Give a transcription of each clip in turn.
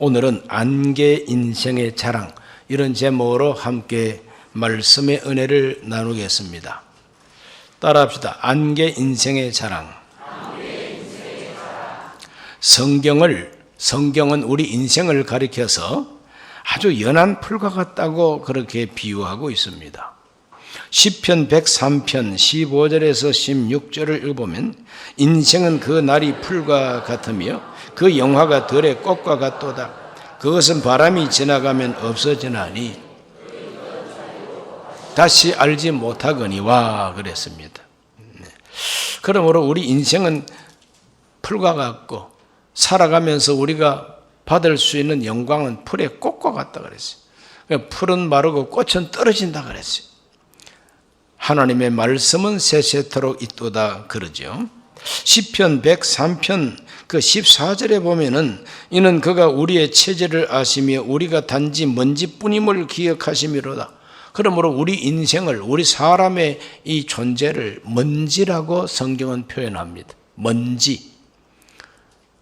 오늘은 안개 인생의 자랑, 이런 제목으로 함께 말씀의 은혜를 나누겠습니다. 따라합시다. 안개 인생의 자랑. 성경은 우리 인생을 가리켜서 아주 연한 풀과 같다고 그렇게 비유하고 있습니다. 시편 103편 15절에서 16절을 읽어보면 인생은 그 날이 풀과 같으며 그 영화가 들의 꽃과 같도다. 그것은 바람이 지나가면 없어지나니 다시 알지 못하거니와 그랬습니다. 그러므로 우리 인생은 풀과 같고 살아가면서 우리가 받을 수 있는 영광은 풀의 꽃과 같다 그랬어요. 풀은 마르고 꽃은 떨어진다 그랬어요. 하나님의 말씀은 세세토록 있도다 그러죠. 시편 103편 그 14절에 보면은 이는 그가 우리의 체질을 아시며 우리가 단지 먼지뿐임을 기억하심이로다. 그러므로 우리 인생을, 우리 사람의 이 존재를 먼지라고 성경은 표현합니다. 먼지.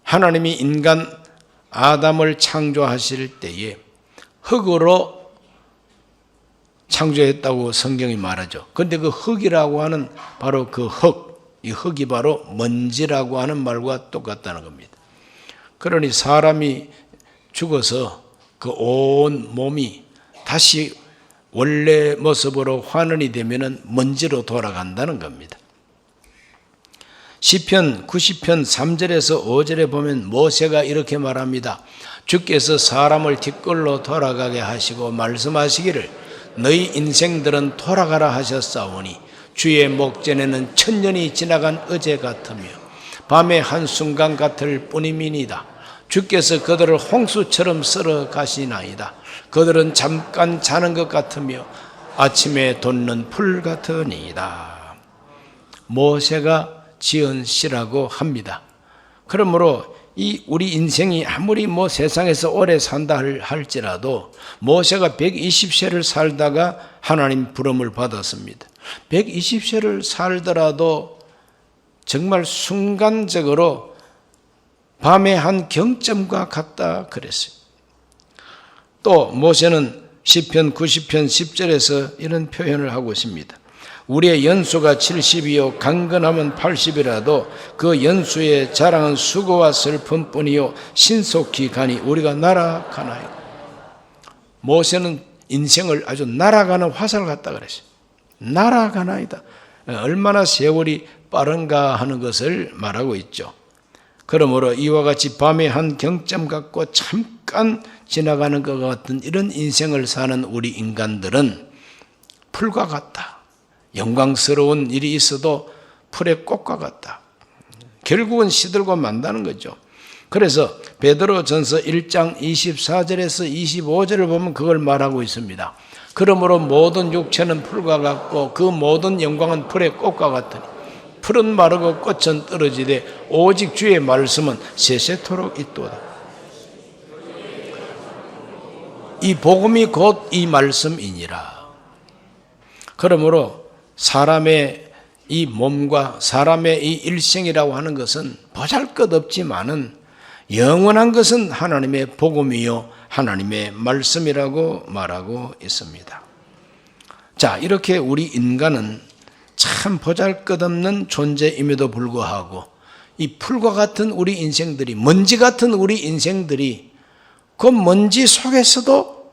하나님이 인간 아담을 창조하실 때에 흙으로 창조했다고 성경이 말하죠. 그런데 그 흙이라고 하는 바로 그 이 흙이 바로 먼지라고 하는 말과 똑같다는 겁니다. 그러니 사람이 죽어서 그 온 몸이 다시 원래 모습으로 환원이 되면은 먼지로 돌아간다는 겁니다. 시편 90편 3절에서 5절에 보면 모세가 이렇게 말합니다. 주께서 사람을 뒷걸로 돌아가게 하시고 말씀하시기를 너희 인생들은 돌아가라 하셨사오니 주의 목전에는 천년이 지나간 어제 같으며 밤의 한순간 같을 뿐임이니이다. 주께서 그들을 홍수처럼 썰어 가시나이다. 그들은 잠깐 자는 것 같으며 아침에 돋는 풀 같으니이다. 모세가 지은 시라고 합니다. 그러므로 우리 인생이 아무리 세상에서 오래 산다 할지라도 모세가 120세를 살다가 하나님 부름을 받았습니다. 120세를 살더라도 정말 순간적으로 밤의 한 경점과 같다 그랬어요. 또 모세는 시편 90편 10절에서 이런 표현을 하고 있습니다. 우리의 연수가 70이요 강건하면 80이라도 그 연수의 자랑은 수고와 슬픔뿐이요 신속히 가니 우리가 날아가나요. 모세는 인생을 아주 날아가는 화살 같다 그랬어요. 날아가나이다. 얼마나 세월이 빠른가 하는 것을 말하고 있죠. 그러므로 이와 같이 밤의 한 경점 같고 잠깐 지나가는 것 같은 이런 인생을 사는 우리 인간들은 풀과 같다. 영광스러운 일이 있어도 풀의 꽃과 같다. 결국은 시들고 만다는 거죠. 그래서 베드로전서 1장 24절에서 25절을 보면 그걸 말하고 있습니다. 그러므로 모든 육체는 풀과 같고 그 모든 영광은 풀의 꽃과 같으니 풀은 마르고 꽃은 떨어지되 오직 주의 말씀은 세세토록 있도다. 이 복음이 곧 이 말씀이니라. 그러므로 사람의 이 몸과 사람의 이 일생이라고 하는 것은 보잘것없지만은 영원한 것은 하나님의 복음이요 하나님의 말씀이라고 말하고 있습니다. 자, 이렇게 우리 인간은 참 보잘것없는 존재임에도 불구하고 이 풀과 같은 우리 인생들이, 먼지 같은 우리 인생들이 그 먼지 속에서도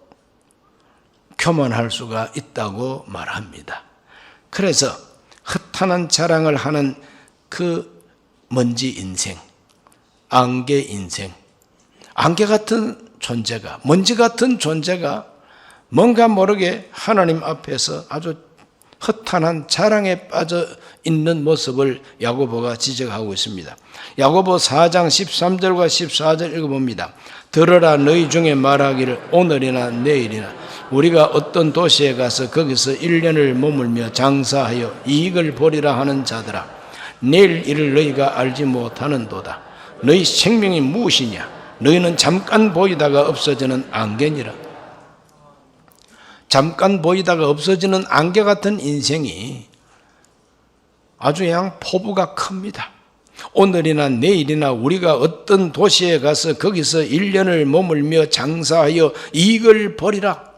교만할 수가 있다고 말합니다. 그래서 허탄한 자랑을 하는 그 먼지 인생, 안개 인생, 안개 같은 존재가, 먼지 같은 존재가 뭔가 모르게 하나님 앞에서 아주 허탄한 자랑에 빠져 있는 모습을 야고보가 지적하고 있습니다. 야고보 4장 13절과 14절 읽어봅니다. 들으라 너희 중에 말하기를 오늘이나 내일이나 우리가 어떤 도시에 가서 거기서 1년을 머물며 장사하여 이익을 보리라 하는 자들아 내일 일을 너희가 알지 못하는도다. 너희 생명이 무엇이냐? 너희는 잠깐 보이다가 없어지는 안개니라. 잠깐 보이다가 없어지는 안개 같은 인생이 아주 그냥 포부가 큽니다. 오늘이나 내일이나 우리가 어떤 도시에 가서 거기서 1년을 머물며 장사하여 이익을 벌이라.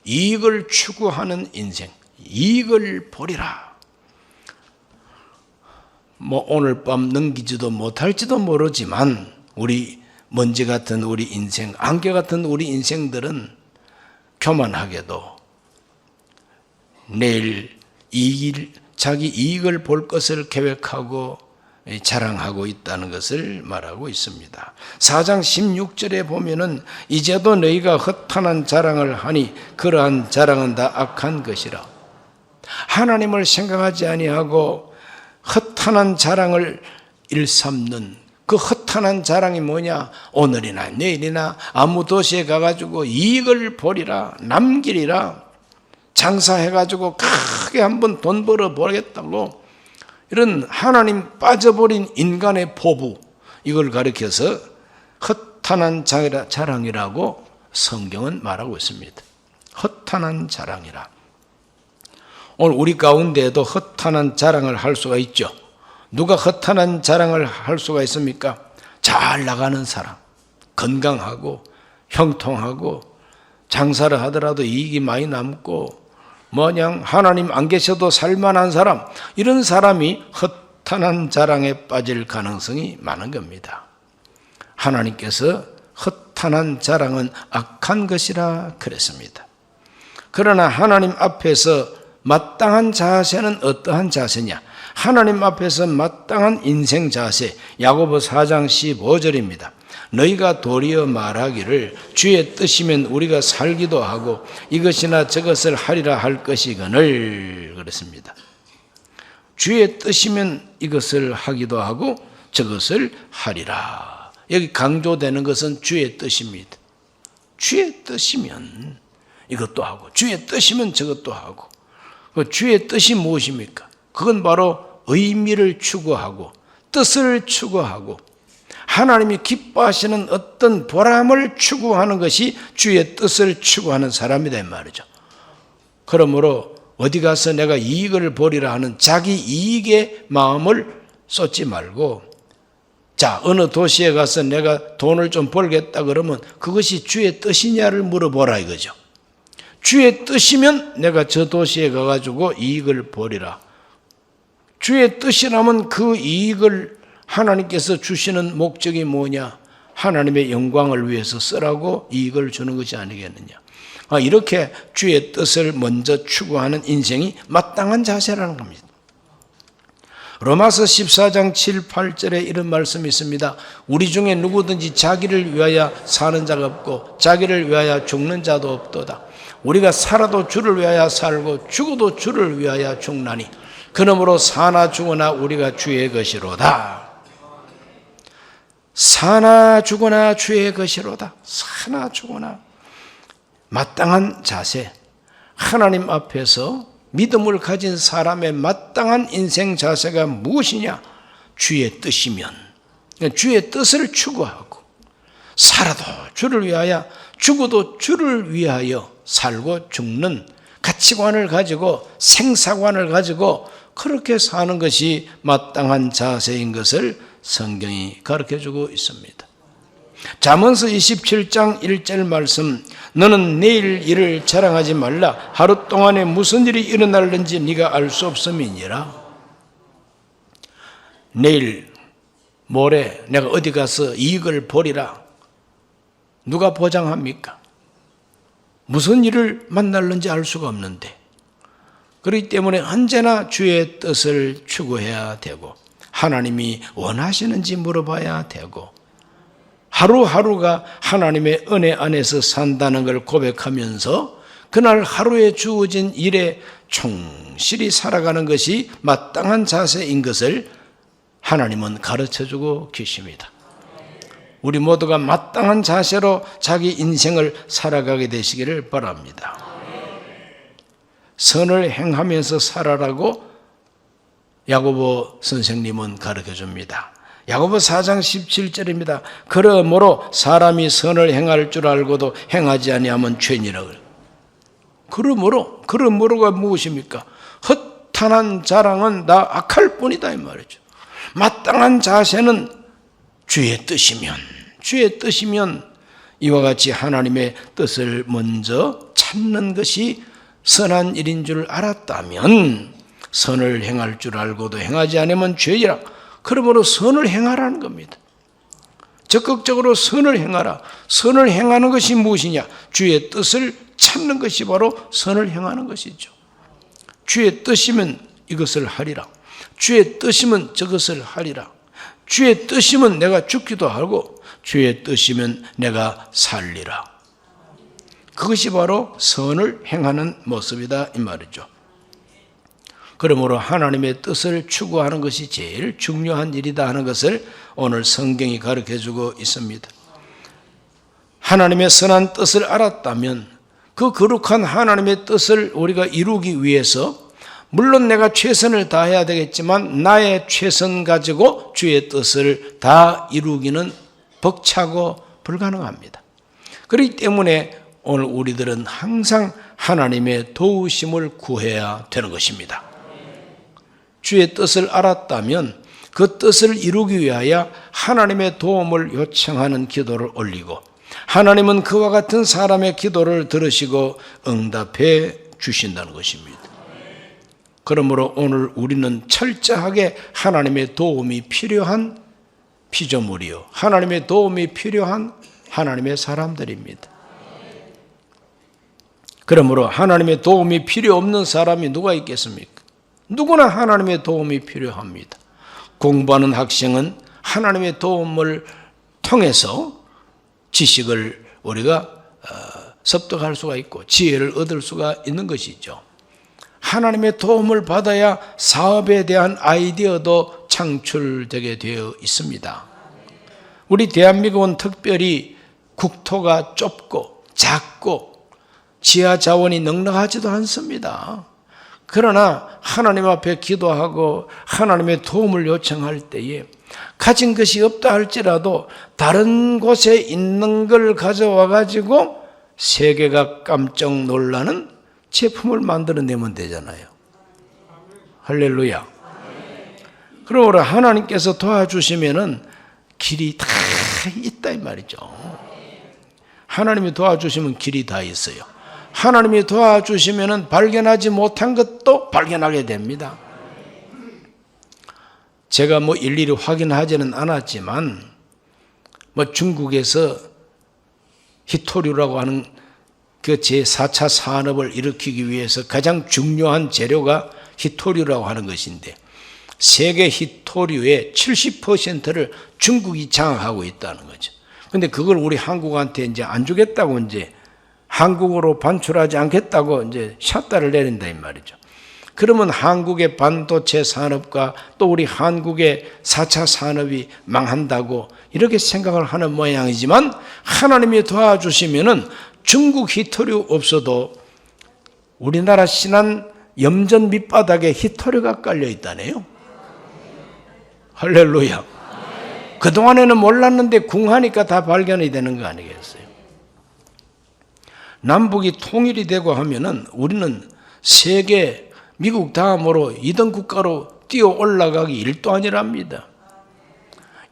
이익을 추구하는 인생, 이익을 벌이라. 오늘 밤 넘기지도 못할지도 모르지만 우리 먼지 같은 우리 인생, 안개 같은 우리 인생들은 교만하게도 내일 자기 이익을 볼 것을 계획하고 자랑하고 있다는 것을 말하고 있습니다. 4장 16절에 보면은 이제도 너희가 허탄한 자랑을 하니 그러한 자랑은 다 악한 것이라. 하나님을 생각하지 아니하고 허탄한 자랑을 일삼는 그 허탄한 자랑이 뭐냐? 오늘이나 내일이나 아무 도시에 가가지고 이익을 벌이라, 남기리라, 장사해가지고 크게 한번 돈 벌어 보겠다고, 이런 하나님 빠져버린 인간의 포부, 이걸 가리켜서 허탄한 자랑이라고 성경은 말하고 있습니다. 허탄한 자랑이라. 오늘 우리 가운데에도 허탄한 자랑을 할 수가 있죠. 누가 허탄한 자랑을 할 수가 있습니까? 잘 나가는 사람, 건강하고 형통하고 장사를 하더라도 이익이 많이 남고 뭐냐 하나님 안 계셔도 살만한 사람, 이런 사람이 허탄한 자랑에 빠질 가능성이 많은 겁니다. 하나님께서 허탄한 자랑은 악한 것이라 그랬습니다. 그러나 하나님 앞에서 마땅한 자세는 어떠한 자세냐? 하나님 앞에서 마땅한 인생 자세, 야고보 4장 15절입니다. 너희가 도리어 말하기를 주의 뜻이면 우리가 살기도 하고 이것이나 저것을 하리라 할 것이거늘 그랬습니다. 주의 뜻이면 이것을 하기도 하고 저것을 하리라. 여기 강조되는 것은 주의 뜻입니다. 주의 뜻이면 이것도 하고 주의 뜻이면 저것도 하고. 주의 뜻이 무엇입니까? 그건 바로 의미를 추구하고 뜻을 추구하고 하나님이 기뻐하시는 어떤 보람을 추구하는 것이 주의 뜻을 추구하는 사람이다 이 말이죠. 그러므로 어디 가서 내가 이익을 벌이라 하는 자기 이익의 마음을 쏟지 말고, 자 어느 도시에 가서 내가 돈을 좀 벌겠다 그러면 그것이 주의 뜻이냐를 물어보라 이거죠. 주의 뜻이면 내가 저 도시에 가가지고 이익을 벌이라. 주의 뜻이라면 그 이익을 하나님께서 주시는 목적이 뭐냐? 하나님의 영광을 위해서 쓰라고 이익을 주는 것이 아니겠느냐? 이렇게 주의 뜻을 먼저 추구하는 인생이 마땅한 자세라는 겁니다. 로마서 14장 7, 8절에 이런 말씀이 있습니다. 우리 중에 누구든지 자기를 위하여 사는 자가 없고 자기를 위하여 죽는 자도 없도다. 우리가 살아도 주를 위하여 살고 죽어도 주를 위하여 죽나니 그러므로 사나 죽으나 우리가 주의 것이로다. 사나 죽으나 주의 것이로다. 사나 죽으나. 마땅한 자세, 하나님 앞에서 믿음을 가진 사람의 마땅한 인생 자세가 무엇이냐? 주의 뜻이면 주의 뜻을 추구하고 살아도 주를 위하여 죽어도 주를 위하여 살고 죽는 가치관을 가지고 생사관을 가지고 그렇게 사는 것이 마땅한 자세인 것을 성경이 가르쳐주고 있습니다. 잠언서 27장 1절 말씀, 너는 내일 일을 자랑하지 말라. 하루 동안에 무슨 일이 일어날는지 네가 알 수 없음이니라. 내일 모레 내가 어디 가서 이익을 벌이라. 누가 보장합니까? 무슨 일을 만날는지 알 수가 없는데, 그렇기 때문에 언제나 주의 뜻을 추구해야 되고 하나님이 원하시는지 물어봐야 되고 하루하루가 하나님의 은혜 안에서 산다는 걸 고백하면서 그날 하루에 주어진 일에 충실히 살아가는 것이 마땅한 자세인 것을 하나님은 가르쳐주고 계십니다. 우리 모두가 마땅한 자세로 자기 인생을 살아가게 되시기를 바랍니다. 선을 행하면서 살아라고 야고보 선생님은 가르쳐줍니다. 야고보 4장 17절입니다. 그러므로 사람이 선을 행할 줄 알고도 행하지 아니하면 죄니라. 그러므로가 무엇입니까? 허탄한 자랑은 다 악할 뿐이다 이 말이죠. 마땅한 자세는 주의 뜻이면 이와 같이 하나님의 뜻을 먼저 찾는 것이 선한 일인 줄 알았다면 선을 행할 줄 알고도 행하지 않으면 죄이라. 그러므로 선을 행하라는 겁니다. 적극적으로 선을 행하라. 선을 행하는 것이 무엇이냐? 주의 뜻을 찾는 것이 바로 선을 행하는 것이죠. 주의 뜻이면 이것을 하리라. 주의 뜻이면 저것을 하리라. 주의 뜻이면 내가 죽기도 하고 주의 뜻이면 내가 살리라. 그것이 바로 선을 행하는 모습이다 이 말이죠. 그러므로 하나님의 뜻을 추구하는 것이 제일 중요한 일이다 하는 것을 오늘 성경이 가르쳐주고 있습니다. 하나님의 선한 뜻을 알았다면 그 거룩한 하나님의 뜻을 우리가 이루기 위해서 물론 내가 최선을 다해야 되겠지만 나의 최선 가지고 주의 뜻을 다 이루기는 벅차고 불가능합니다. 그렇기 때문에 오늘 우리들은 항상 하나님의 도우심을 구해야 되는 것입니다. 주의 뜻을 알았다면 그 뜻을 이루기 위하여 하나님의 도움을 요청하는 기도를 올리고 하나님은 그와 같은 사람의 기도를 들으시고 응답해 주신다는 것입니다. 그러므로 오늘 우리는 철저하게 하나님의 도움이 필요한 피조물이요, 하나님의 도움이 필요한 하나님의 사람들입니다. 그러므로 하나님의 도움이 필요 없는 사람이 누가 있겠습니까? 누구나 하나님의 도움이 필요합니다. 공부하는 학생은 하나님의 도움을 통해서 지식을 우리가 습득할 수가 있고 지혜를 얻을 수가 있는 것이죠. 하나님의 도움을 받아야 사업에 대한 아이디어도 창출되게 되어 있습니다. 우리 대한민국은 특별히 국토가 좁고 작고 지하 자원이 넉넉하지도 않습니다. 그러나 하나님 앞에 기도하고 하나님의 도움을 요청할 때에 가진 것이 없다 할지라도 다른 곳에 있는 걸 가져와 가지고 세계가 깜짝 놀라는 제품을 만들어내면 되잖아요. 할렐루야. 그러므로 하나님께서 도와주시면은 길이 다 있다 이 말이죠. 하나님이 도와주시면 길이 다 있어요. 하나님이 도와주시면은 발견하지 못한 것도 발견하게 됩니다. 제가 일일이 확인하지는 않았지만 중국에서 히토류라고 하는 그 제4차 산업을 일으키기 위해서 가장 중요한 재료가 히토류라고 하는 것인데 세계 히토류의 70%를 중국이 장악하고 있다는 거죠. 그런데 그걸 우리 한국한테 이제 안 주겠다고 이제 한국으로 반출하지 않겠다고 이제 샷다를 내린다 이 말이죠. 그러면 한국의 반도체 산업과 또 우리 한국의 4차 산업이 망한다고 이렇게 생각을 하는 모양이지만 하나님이 도와주시면은 중국 히토류 없어도 우리나라 신안 염전 밑바닥에 히토류가 깔려 있다네요. 할렐루야. 그동안에는 몰랐는데 궁하니까 다 발견이 되는 거 아니겠어요? 남북이 통일이 되고 하면은 우리는 세계 미국 다음으로 2등 국가로 뛰어 올라가기 일도 아니랍니다.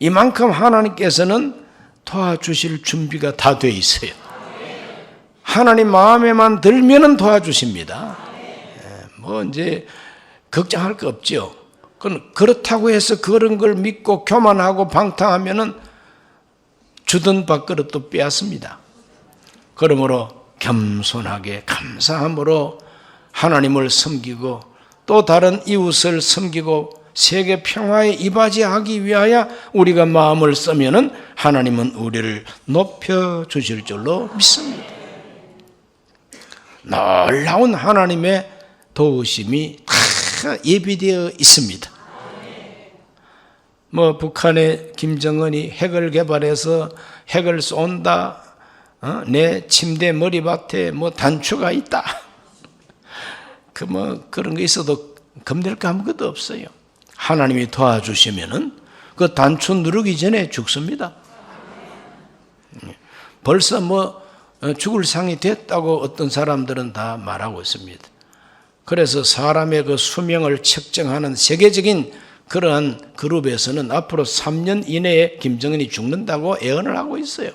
이만큼 하나님께서는 도와주실 준비가 다 돼 있어요. 하나님 마음에만 들면은 도와주십니다. 이제 걱정할 거 없죠. 그렇다고 해서 그런 걸 믿고 교만하고 방탕하면은 주던 밥그릇도 빼앗습니다. 그러므로 겸손하게 감사함으로 하나님을 섬기고 또 다른 이웃을 섬기고 세계 평화에 이바지하기 위하여 우리가 마음을 쓰면은 하나님은 우리를 높여 주실 줄로 믿습니다. 놀라운 하나님의 도우심이 다 예비되어 있습니다. 북한의 김정은이 핵을 개발해서 핵을 쏜다. 내 침대 머리밭에 단추가 있다. 그런 거 있어도 겁낼 거 아무것도 없어요. 하나님이 도와주시면은 그 단추 누르기 전에 죽습니다. 벌써 죽을 상이 됐다고 어떤 사람들은 다 말하고 있습니다. 그래서 사람의 그 수명을 측정하는 세계적인 그러한 그룹에서는 앞으로 3년 이내에 김정은이 죽는다고 예언을 하고 있어요.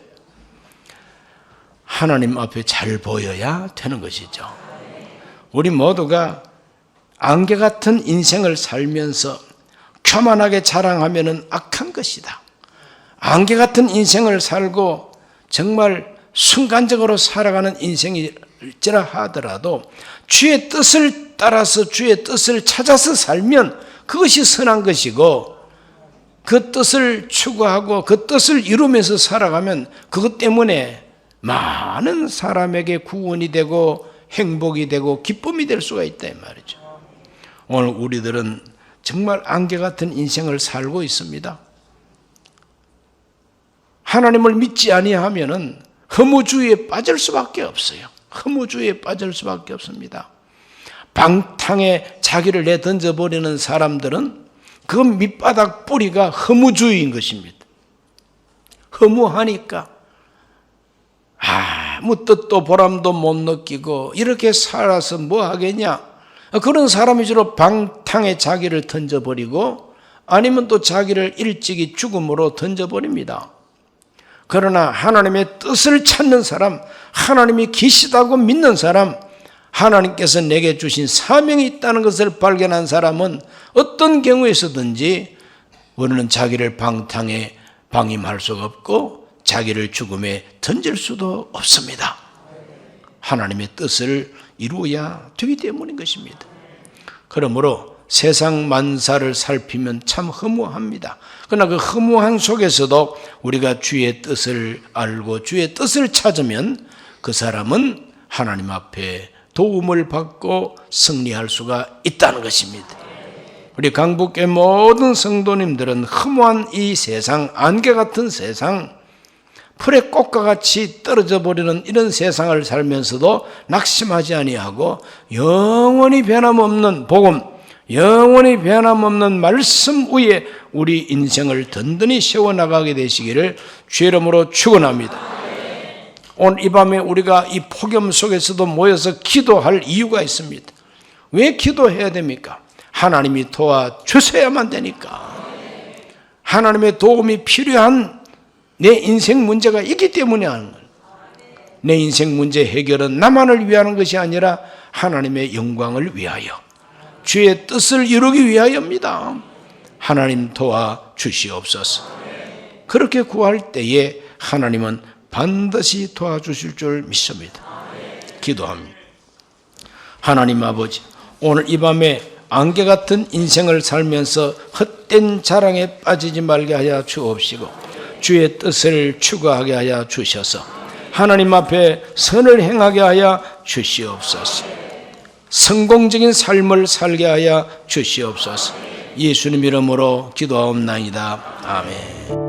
하나님 앞에 잘 보여야 되는 것이죠. 우리 모두가 안개 같은 인생을 살면서 교만하게 자랑하면 악한 것이다. 안개 같은 인생을 살고 정말 순간적으로 살아가는 인생일지라 하더라도 주의 뜻을 따라서 주의 뜻을 찾아서 살면 그것이 선한 것이고, 그 뜻을 추구하고 그 뜻을 이루면서 살아가면 그것 때문에 많은 사람에게 구원이 되고 행복이 되고 기쁨이 될 수가 있다 이 말이죠. 오늘 우리들은 정말 안개 같은 인생을 살고 있습니다. 하나님을 믿지 아니하면은 허무주의에 빠질 수밖에 없어요. 허무주의에 빠질 수밖에 없습니다. 방탕에 자기를 내던져버리는 사람들은 그 밑바닥 뿌리가 허무주의인 것입니다. 허무하니까 아무 뜻도 보람도 못 느끼고 이렇게 살아서 뭐 하겠냐, 그런 사람이 주로 방탕에 자기를 던져버리고 아니면 또 자기를 일찍이 죽음으로 던져버립니다. 그러나 하나님의 뜻을 찾는 사람, 하나님이 계시다고 믿는 사람, 하나님께서 내게 주신 사명이 있다는 것을 발견한 사람은 어떤 경우에서든지 우리는 자기를 방탕에 방임할 수가 없고 자기를 죽음에 던질 수도 없습니다. 하나님의 뜻을 이루어야 되기 때문인 것입니다. 그러므로 세상 만사를 살피면 참 허무합니다. 그러나 그 허무한 속에서도 우리가 주의 뜻을 알고 주의 뜻을 찾으면 그 사람은 하나님 앞에 도움을 받고 승리할 수가 있다는 것입니다. 우리 강북교회 모든 성도님들은 허무한 이 세상, 안개 같은 세상, 풀의 꽃과 같이 떨어져 버리는 이런 세상을 살면서도 낙심하지 아니하고 영원히 변함없는 복음, 영원히 변함없는 말씀 위에 우리 인생을 든든히 세워나가게 되시기를 주의 이름으로 축원합니다. 오늘 이 밤에 우리가 이 폭염 속에서도 모여서 기도할 이유가 있습니다. 왜 기도해야 됩니까? 하나님이 도와주셔야만 되니까. 하나님의 도움이 필요한 내 인생 문제가 있기 때문에 하는 거예요. 내 인생 문제 해결은 나만을 위하는 것이 아니라 하나님의 영광을 위하여, 주의 뜻을 이루기 위하여입니다. 하나님 도와주시옵소서. 그렇게 구할 때에 하나님은 반드시 도와주실 줄 믿습니다. 기도합니다. 하나님 아버지, 오늘 이 밤에 안개 같은 인생을 살면서 헛된 자랑에 빠지지 말게 하여 주옵시고 주의 뜻을 추구하게 하여 주셔서 하나님 앞에 선을 행하게 하여 주시옵소서. 성공적인 삶을 살게 하여 주시옵소서. 예수님 이름으로 기도하옵나이다. 아멘.